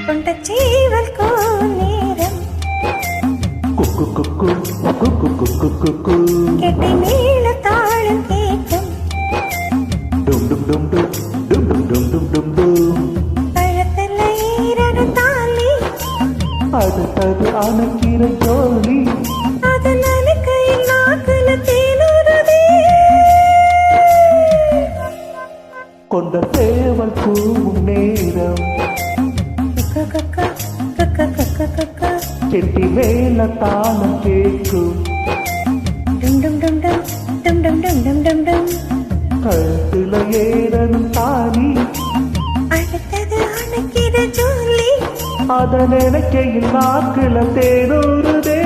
கொண்டச்சேவல் கோநேரம் கெட்டி மேல தாளம் கேட்கும் பழத்துல ஈரடு தாலி அது அணைக்கிற ஜோலி அது நனைக்கையில் நாக்குல தேனுறுதே கொண்ட சேவல் கூவும் நேரம் செட்டி மேல தாளம் கேட்கும் கழுத்துல ஏறனும் தாலி அடுத்தது அணைக்கிற ஜோலி அத நினைக்கையில் நாக்குல தேனூறுதே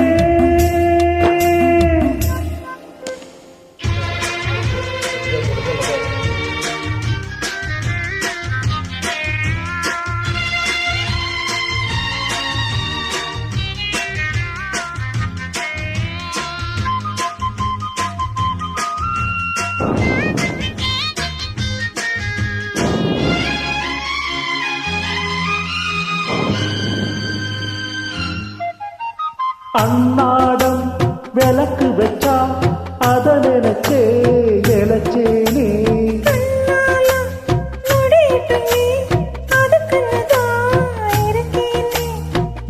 அன்னாடம் விளக்கு வச்சா அத நினைச்சே இழைச்சேனே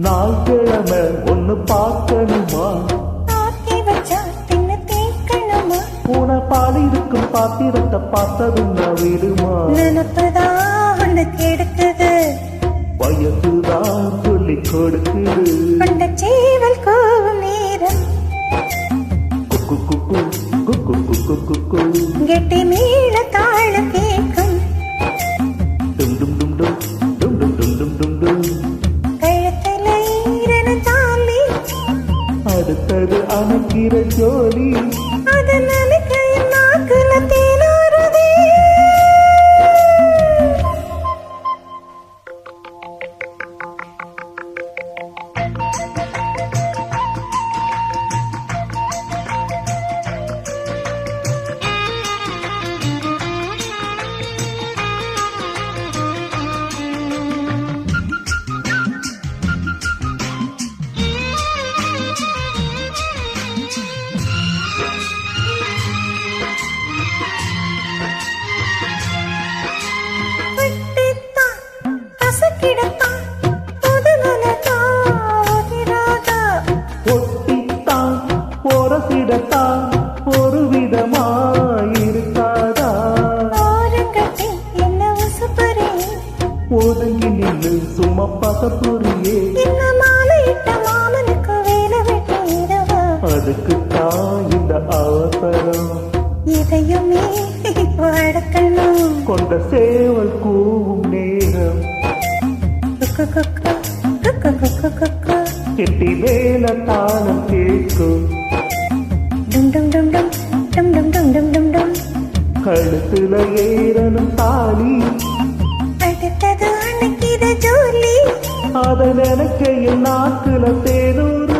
நாள் கிழமை ஒன்னு பார்க்கணுமா பூன பால் இருக்கும் பாத்திரத்தை பார்த்ததும் நான் விடுமா நினைப்பதான் கெடுக்குது வயசுதான் சொல்லி கொடுக்குது கொண்டச்சேவல் கோவும் நேரம் கெட்டி மேல தாளம் கேட்கும் கழுத்துல ஈரன தாலி அடுத்தது அணைக்கிற ஜோலி அது நனைக்கையில் நாக்குல தேனூறுதே ஒட்டித்தான் ஒரு விதமாயிருக்காதா ஒதுங்கி நின்று சும்மா பசப்புரியே அதுக்குத்தான் இந்த அவசரம் இதையுமே வழக்கணும் கொண்ட சேவல் கூவும் நேரம் கெட்டி மேல தாளம் கேட்கும் கழுத்துல ஏறனும் தாலி அடுத்தது அணைக்கிற ஜோலி அத நினைக்கையில் நாக்குல தேனூறு